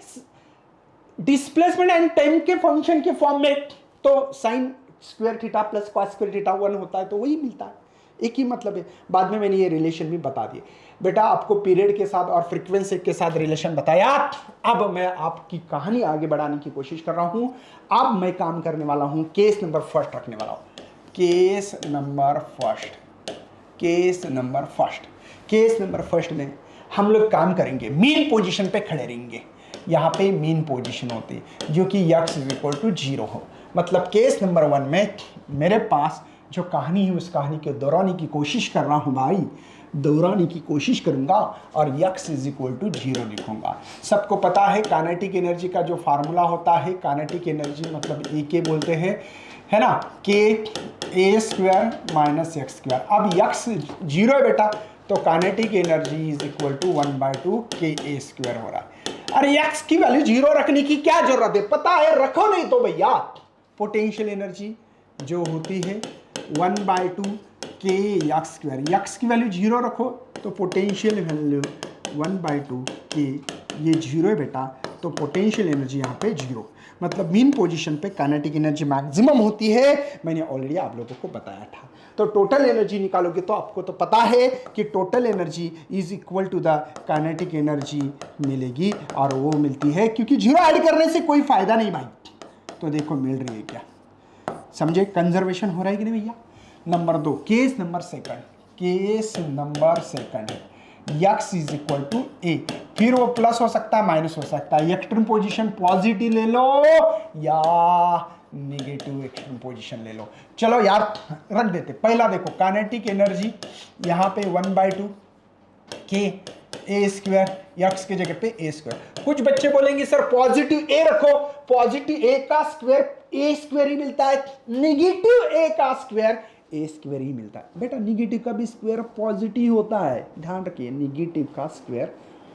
डिस्प्लेसमेंट एंड टाइम के फंक्शन के फॉर्म में तो sin² θ + cos² θ 1 होता है, तो वही मिलता है, एक ही मतलब है। बाद में मैंने ये रिलेशन भी बता दिए बेटा, आपको पीरियड के साथ और फ्रीक्वेंसी के साथ रिलेशन बताया। अब मैं आपकी कहानी आगे बढ़ाने की कोशिश कर रहा हूं। अब मैं काम करने वाला हूं, केस नंबर फर्स्ट रखने वाला हूं, केस नंबर फर्स्ट में हम लोग काम करेंगे, मीन पोजीशन पे खड़े रहेंगे। यहाँ पे मीन पोजीशन होती है जो कि x = 0 हो, मतलब केस नंबर 1 में मेरे पास जो कहानी है उस कहानी के दोहराने की कोशिश कर रहा हूँ भाई, दोहराने की कोशिश करूंगा और x = 0 लिखूंगा। सबको पता है काइनेटिक एनर्जी का जो फार्मूला होता है, काइनेटिक एनर्जी मतलब ए के बोलते हैं, है ना, k a² - x²। अब x 0 है बेटा, तो काइनेटिक एनर्जी = 1/2 ka² हो रहा है। अरे x की वैल्यू 0 रखने की क्या जरूरत है, पता है, रखो नहीं तो भैया। पोटेंशियल एनर्जी जो होती है 1/2 kx², x की वैल्यू 0 रखो तो पोटेंशियल वैल्यू 1/2 k, ये 0 है बेटा, तो पोटेंशियल एनर्जी यहाँ पे 0, मतलब मीन पोजीशन पे काइनेटिक एनर्जी मैक्सिमम होती है, मैंने ऑलरेडी आप लोगों को बताया था। तो टोटल एनर्जी निकालोगे तो आपको तो पता है कि total energy = the kinetic energy मिलेगी, और वो मिलती है, क्योंकि 0 ऐड करने से कोई फायदा नहीं भाई। तो देखो मिल रही है क्या, समझे, कंजर्वेशन हो रहा है कि नहीं भैया। नंबर 2, केस नंबर सेकंड है, x = a, फिर वो प्लस हो सकता है माइनस हो सकता है, एक्सट्रीम पोजीशन पॉजिटिव ले लो या नेगेटिव एक्सट्रीम पोजीशन ले लो। चलो यार रख देते। पहला देखो काइनेटिक एनर्जी यहाँ पे 1/2 k a², x के जगह पे a²। कुछ बच्चे बोलेंगे सर पॉजिटिव a रखो, पॉजिटिव a का स्क्वायर a² ही मिलता है, नेगेटिव a का स्क्वायर a² ही मिलता है। बेटा निगेटिव का भी स्क्वायर पॉजिटिव होता है, ध्यान रखिए, निगेटिव का स्क्वायर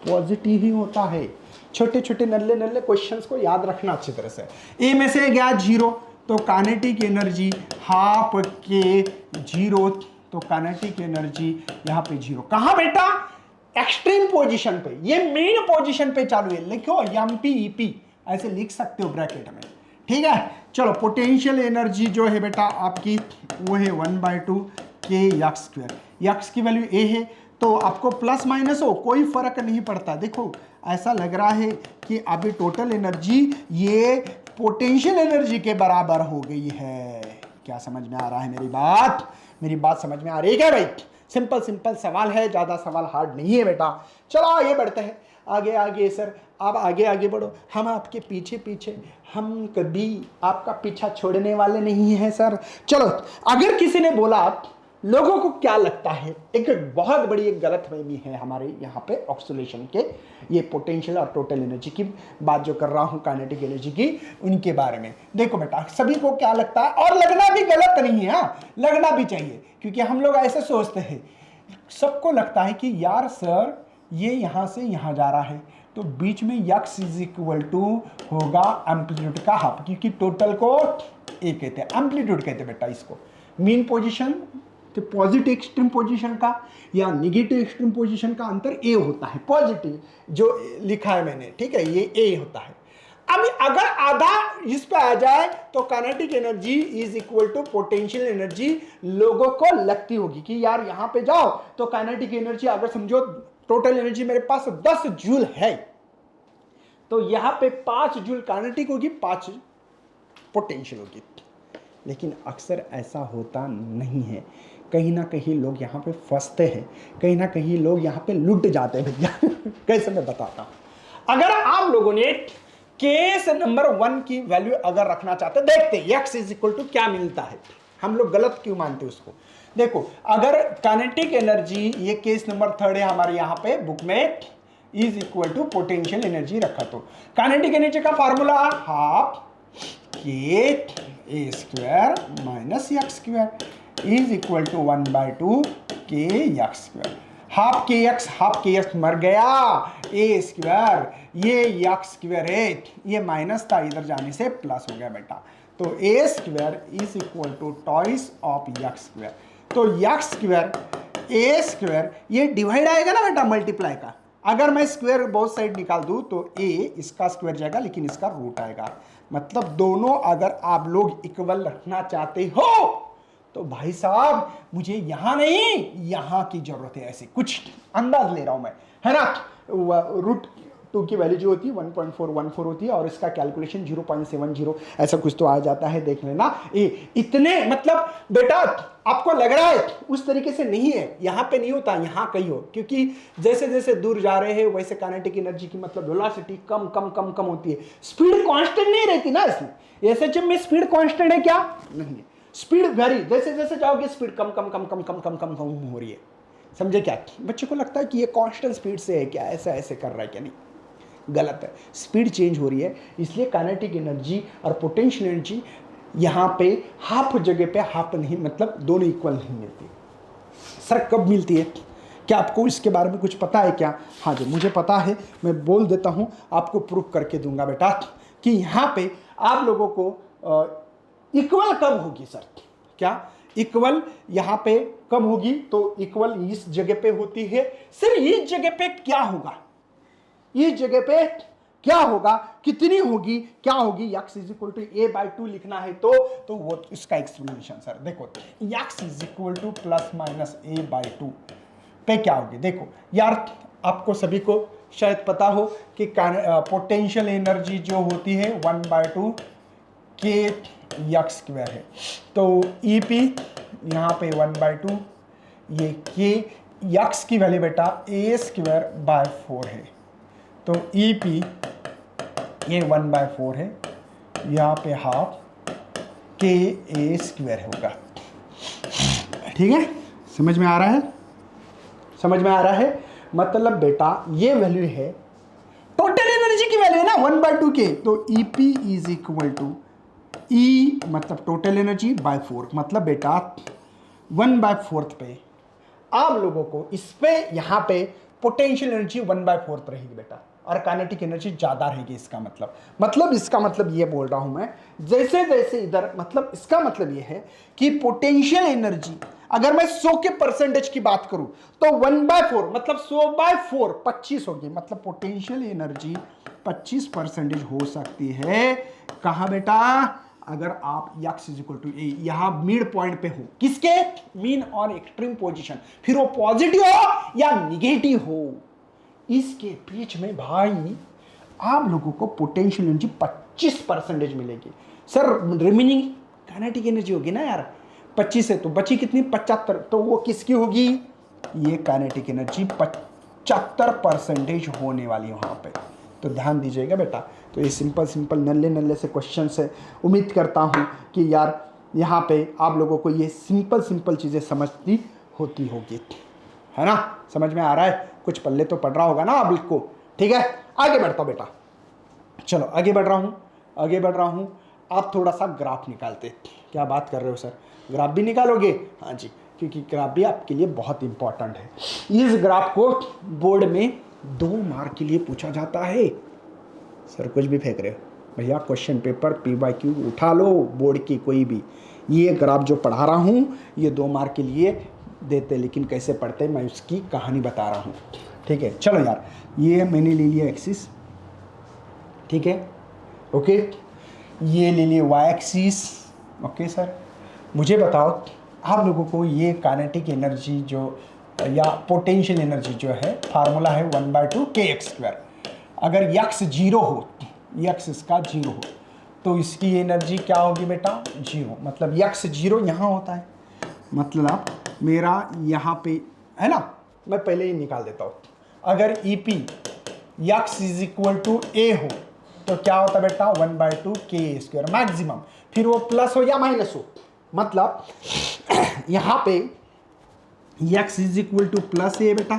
पॉजिटिव ही होता है। छोटे छोटे नल्ले नल्ले क्वेश्चंस को याद रखना अच्छी तरह से। ए में से गया 0, तो काइनेटिक एनर्जी ½ k 0, तो काइनेटिक एनर्जी यहाँ पे 0। कहाँ बेटा, एक्सट्रीम पोजीशन पे, ये मेन पोजीशन पे चालू है, लिखो MP ऐसे लिख सकते हो ब्रैकेट में, ठीक है। चलो पोटेंशियल एनर्जी जो है बेटा आपकी वो है 1/2 k x², x की वैल्यू a है, तो आपको प्लस माइनस हो कोई फर्क नहीं पड़ता। देखो ऐसा लग रहा है कि अभी टोटल एनर्जी ये पोटेंशियल एनर्जी के बराबर हो गई है। क्या समझ में आ रहा है मेरी बात समझ में आ रही है क्या भाई? सिंपल सवाल है, ज्यादा सवाल हार्ड नहीं है बेटा। चलो आगे बढ़ते हैं, आगे सर आप आगे बढ़ो, हम आपके पीछे, हम कभी आपका पीछा छोड़ने वाले नहीं हैं सर। चलो अगर किसी ने बोला लोगों को क्या लगता है, एक बहुत बड़ी एक गलतफहमी है हमारे यहाँ पे ऑक्सीलेशन के, ये पोटेंशियल और टोटल एनर्जी की बात जो कर रहा हूँ, काइनेटिक एनर्जी की, उनके बारे में। देखो बेटा सभी को क्या लगता है, और लगना भी गलत नहीं है, हाँ लगना भी चाहिए, क्योंकि हम लोग ऐसे सोचते हैं, सबको लगता है कि यार सर ये यहाँ से यहाँ जा रहा है, तो बीच में x = होगा एम्पलीट्यूड का हाफ, क्योंकि टोटल को ए कहते हैं, एम्पलीट्यूड कहते हैं बेटा इसको, मीन पोजीशन तो पॉजिटिव एक्सट्रीम पोजीशन का या निगेटिव एक्सट्रीम पोजीशन का अंतर ए होता है, पॉजिटिव जो लिखा है मैंने, ठीक है, ये ए होता है। अब अगर आधा इस पे आ जाए तो kinetic energy is equal to potential energy लोगों को लगती होगी कि यार यहां पे जाओ तो काइनेटिक एनर्जी, अगर समझो टोटल एनर्जी मेरे पास 10 जूल है तो यहां पे 5 जूल काइनेटिक होगी, 5 पोटेंशियल होगी। लेकिन अक्सर ऐसा होता नहीं है, कहीं ना कहीं लोग यहाँ पे फंसते हैं, कहीं ना कहीं लोग यहाँ पे लुट जाते हैं भैया। कैसे मैं बताता हूं। अगर आप लोगों ने केस नंबर 1 की वैल्यू अगर रखना चाहते, देखते x इज इक्वल टू क्या मिलता है, हम लोग गलत क्यों मानते उसको। देखो अगर काइनेटिक एनर्जी, ये केस नंबर 3 है हमारे यहाँ पे बुक में, is equal to potential energy रखा, तो काइनेटिक एनर्जी का formula half k a square minus x square is equal to 1/2 k x square. Half k x मर गया, ए स्क्वायर, ये एक्स स्क्वायर है, ये माइनस था, इधर जाने से प्लस हो गया बेटा, तो a square is equal to twice of x square. तो एक्स स्क्वायर ए स्क्वायर, ये डिवाइड आएगा ना बेटा मल्टीप्लाई का, अगर मैं स्क्वायर बहुत साइड निकाल दूं तो ए इसका स्क्वायर जाएगा लेकिन इसका रूट आएगा, मतलब दोनों अगर आप लोग इक्वल रखना चाहते हो तो भाई साहब मुझे यहां नहीं यहां की जरूरत है, ऐसे कुछ अंदाज ले रहा हूं मैं, है ना। रूट 2 की वैल्यू जो होती है 1.414 होती है और इसका कैलकुलेशन 0.70 ऐसा कुछ तो आ जाता है, देख लेना। इतने मतलब बेटा आपको लग रहा है उस तरीके से नहीं है, यहां पे नहीं होता, यहां कहीं हो, क्योंकि जैसे जैसे दूर जा रहे हैं वैसे काइनेटिक एनर्जी की मतलब वेलोसिटी कम कम कम कम होती है, स्पीड कांस्टेंट नहीं रहती ना इसमें। एसएचएम में स्पीड कांस्टेंट है क्या? नहीं है, स्पीड वेरी, जैसे जैसे जाओगे स्पीड कम कम कम कम कम कम कम कम हो रही है, समझे क्या? बच्चे को लगता है कि ये कांस्टेंट स्पीड से है क्या, ऐसा ऐसे कर रहा है क्या, नहीं, गलत है, स्पीड चेंज हो रही है। इसलिए काइनेटिक एनर्जी और पोटेंशियल एनर्जी यहाँ पे हाफ जगह पे हाफ नहीं, मतलब दोनों इक्वल नहीं मिलती। सर कब मिलती है, क्या आपको इसके बारे में कुछ पता है क्या? हाँ जी मुझे पता है, मैं बोल देता हूँ, आपको प्रूफ करके दूंगा बेटा कि यहाँ पे आप लोगों को इक्वल कब होगी सर, क्या इक्वल यहाँ पे कब होगी? तो इक्वल इस जगह पे होती है सर, इस जगह पे क्या होगा, इस जगह पे क्या होगा, कितनी होगी, क्या होगी? x is equal to a/2 लिखना है तो वो इसका एक्सप्लेनेशन सर देखो, x is equal two plus minus a/2 पे क्या होगी। देखो यार आपको सभी को शायद पता हो कि पोटेंशियल एनर्जी जो होती है 1/2 के एक्स स्क्वायर है, तो EP यहाँ पे 1/2, ये के एक्स की वैल्यू बेटा a²/4 है, तो EP ये 1/4 है, यहाँ पे हाफ के a² होगा। ठीक है, समझ में आ रहा है, समझ में आ रहा है? मतलब बेटा ये वैल्यू है टोटल एनर्जी की वैल्यू है ना 1/2 के, तो EP is equal to E मतलब टोटल एनर्जी बाय 4, मतलब बेटा 1/4 पे आप लोगों को इस पे यहाँ पे पोटेंशियल एनर्जी 1/4 रहेगी बेटा, और काइनेटिक एनर्जी ज्यादा रहेगी। इसका मतलब इसका मतलब ये बोल रहा हूं मैं, जैसे जैसे इधर, मतलब इसका मतलब ये है कि पोटेंशियल एनर्जी अगर मैं 100 के परसेंटेज की बात करूं तो 1/4 मतलब 100/4 25 होगी, मतलब पोटेंशियल एनर्जी 25% हो सकती है। कहां बेटा? अगर आप x इज इक्वल टू ए यहां मिड पॉइंट पे हो, किसके? मीन और एक्सट्रीम पोजीशन, फिर वो पॉजिटिव हो या निगेटिव हो, इसके बीच में भाई आप लोगों को पोटेंशियल एनर्जी 25% मिलेगी। सर रिमेनिंग काइनेटिक एनर्जी होगी ना यार 25 है, तो बची कितनी? 75, तो वो किसकी होगी? ये काइनेटिक एनर्जी 75% होने वाली है वहां पे, तो ध्यान दीजिएगा बेटा। तो ये सिंपल नल्ले नल्ले से क्वेश्चन है, उम्मीद करता हूँ कि यार यहाँ पे आप लोगों को ये सिंपल चीज़ें समझती होती होगी, है ना? समझ में आ रहा है? कुछ पल्ले तो पड़ रहा होगा ना आप को, ठीक है? आगे बढ़ता हूँ बेटा, चलो आगे बढ़ रहा हूँ। आप थोड़ा सा ग्राफ निकालते। क्या बात कर रहे हो सर, ग्राफ भी निकालोगे? हाँ जी, क्योंकि ग्राफ भी आपके लिए बहुत इंपॉर्टेंट है। इस ग्राफ को बोर्ड में 2 मार्क के लिए पूछा जाता है। सर कुछ भी फेंक रहे हो भैया, क्वेश्चन पेपर PYQ उठा लो बोर्ड की कोई भी, ये ग्राफ जो पढ़ा रहा हूँ ये 2 मार्क के लिए देते, लेकिन कैसे पढ़ते मैं उसकी कहानी बता रहा हूँ। ठीक है, चलो यार, ये मैंने ले लिया एक्सिस, ठीक है, ओके, ये ले लिए वाई एक्सिस, ओके सर। मुझे बताओ आप लोगों को ये काइनेटिक एनर्जी जो या पोटेंशियल एनर्जी जो है फार्मूला है 1/2 kx²। अगर x 0 हो, x इसका 0 हो तो इसकी एनर्जी क्या होगी बेटा 0, मतलब x 0 यहाँ होता है, मतलब मेरा यहाँ पे है ना, मैं पहले ही निकाल देता हूँ। अगर EP x = a हो तो क्या होता है बेटा 1/2 k² मैक्सिमम, फिर वो प्लस हो या माइनस हो, मतलब यहाँ पे x = a बेटा,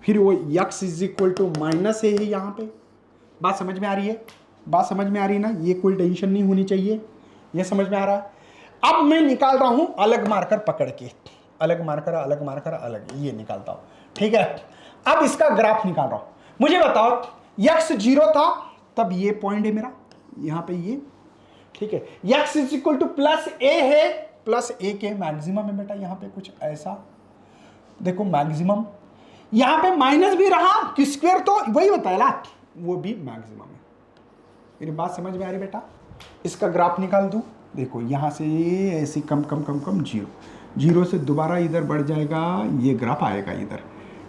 फिर वो x -a है यहाँ पे। बात समझ में आ रही है? बात समझ में आ रही है ना? ये कोई टेंशन नहीं होनी चाहिए, ये समझ में आ रहा है। अब मैं निकाल रहा हूं अलग मार्कर पकड़ के, अलग मार्कर अलग मार्कर अलग, ये निकालता हूं, ठीक है। अब इसका ग्राफ निकाल रहा हूं। मुझे बताओ x 0 था तब ये पॉइंट है मेरा यहाँ पे ये, ठीक है। x = a है, प्लस a के मैक्सिमम है बेटा यहाँ पे कुछ ऐसा, देखो मैक्सिमम, यहाँ पे माइनस भी रहा कि स्क्वायर तो वही होता है ना, वो भी मैक्सिमम है। मेरी बात समझ में आ रही बेटा? इसका ग्राफ निकाल दूं, देखो यहाँ से ऐसे कम कम कम कम 0, 0 से दोबारा इधर बढ़ जाएगा, ये ग्राफ आएगा इधर,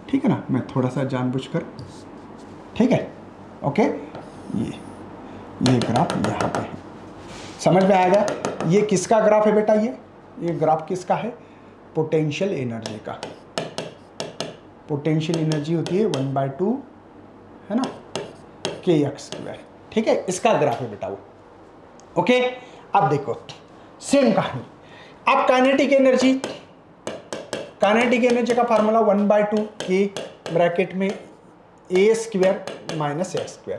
ठीक है ना। मैं थोड़ा सा जानबूझकर, ठीक है, ओके, ये ग्राफ यहाँ पे है, समझ में आएगा। ये किसका ग्राफ है बेटा? ये ग्राफ किसका है? पोटेंशियल एनर्जी का। पोटेंशियल एनर्जी होती है 1/2 है ना kx², ठीक है, इसका ग्राफ है बेटा वो, ओके। अब देखो सेम कहानी, अब काइनेटिक एनर्जी का फार्मूला 1/2 k ब्रैकेट में a² - x²।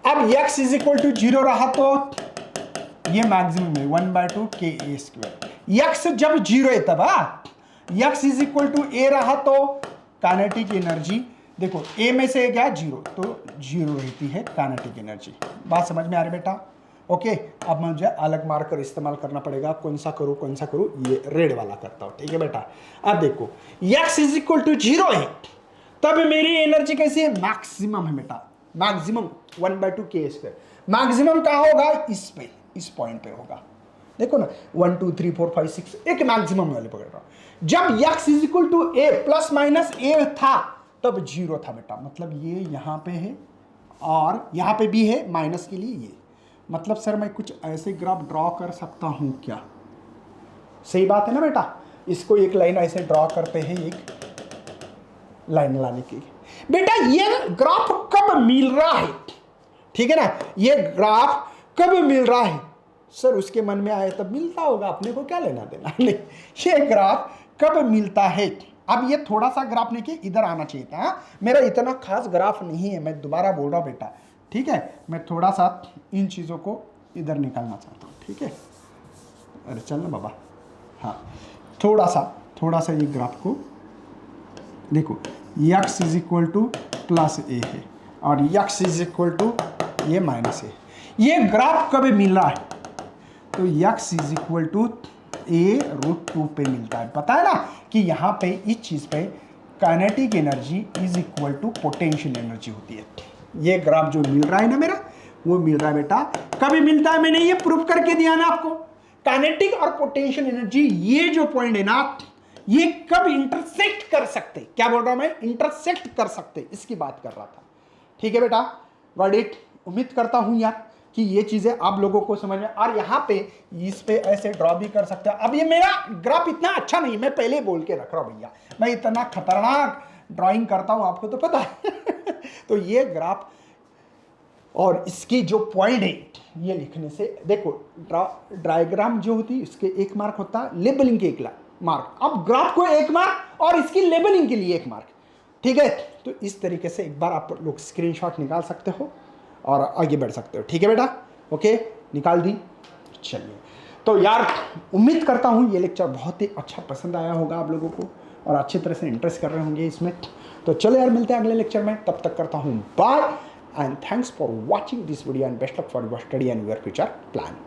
अब x = 0 रहा तो ये मैक्सिमम है 1/2 ka²। x जब 0 है तब x = a रहा तो काइनेटिक एनर्जी, देखो a में से क्या 0 तो 0 रहती है काइनेटिक एनर्जी। बात समझ में आ रही बेटा? ओके, अब मुझे अलग मार्कर इस्तेमाल करना पड़ेगा, कौन सा करूँ, ये रेड वाला करता हूँ, ठीक है बेटा। अब देखो x = 0 है तब मेरी एनर्जी कैसी है? मैक्सिमम है बेटा, मैक्सिमम 1/2 k²। मैक्सिमम कहाँ होगा? इस पे, इस पॉइंट पे होगा, देखो ना 1 2 3 4 5 6, एक मैक्सिमम वाले पकड़ रहा हूं। जब x = a ± a था तब 0 था बेटा, मतलब ये यहाँ पे है और यहाँ पे भी है माइनस के लिए ये, मतलब सर मैं कुछ ऐसे ग्राफ ड्रॉ कर सकता हूँ क्या? सही बात है ना बेटा? इसको एक लाइन ऐसे ड्रॉ करते हैं, एक लाइन लाने की। बेटा ये ग्राफ कब मिल रहा है, ठीक है ना, ये ग्राफ कब मिल रहा है सर? उसके मन में आए तब मिलता होगा, अपने को क्या लेना देना। नहीं, ये ग्राफ कब मिलता है? अब ये थोड़ा सा ग्राफ लेके इधर आना चाहिए था, मेरा इतना खास ग्राफ नहीं है, मैं दोबारा बोल रहा हूँ बेटा, ठीक है। मैं थोड़ा सा इन चीज़ों को इधर निकालना चाहता हूँ, ठीक है। अरे चल ना बाबा, हाँ, थोड़ा सा ये ग्राफ को देखो, x = a है और x = ये माइनस है। ये ग्राफ कब मिल रहा है? तो x = a√2 पे मिलता है। पता है ना कि यहाँ पे इस चीज़ पे काइनेटिक एनर्जी = पोटेंशियल एनर्जी होती है। ये ग्राफ जो मिल रहा है ना मेरा, वो मिल रहा है बेटा, कभी मिलता है, मैंने ये प्रूव करके दिया ना आपको। काइनेटिक और पोटेंशियल एनर्जी, ये जो पॉइंट है ना, ये कब इंटरसेक्ट कर सकते, क्या बोल रहा हूं मैं? इंटरसेक्ट कर सकते, इसकी बात कर रहा था, ठीक है बेटा, गॉट इट। उम्मीद करता हूं यार कि ये चीजें आप लोगों को समझ में, और यहाँ पे इस पे ऐसे ड्रॉ भी कर सकते हैं। अब ये मेरा ग्राफ इतना अच्छा नहीं, मैं पहले बोल के रख रहा हूं भैया, मैं इतना खतरनाक ड्राइंग करता हूं, आपको तो पता है। तो ये ग्राफ और इसकी जो पॉइंट है, ये लिखने से देखो, डायग्राम जो होती है इसके 1 मार्क होता है, लेबलिंग के 1 मार्क। अब ग्राफ को 1 मार्क और इसकी लेबलिंग के लिए 1 मार्क, ठीक है। तो इस तरीके से एक बार आप लोग स्क्रीनशॉट निकाल सकते हो और आगे बढ़ सकते हो, ठीक है बेटा, ओके, निकाल दी। चलिए, तो यार उम्मीद करता हूँ ये लेक्चर बहुत ही अच्छा पसंद आया होगा आप लोगों को और अच्छी तरह से इंटरेस्ट कर रहे होंगे इसमें। तो चलो यार, मिलते हैं अगले लेक्चर में, तब तक करता हूँ bye, and thanks for watching this video and best luck for your study and your future plan.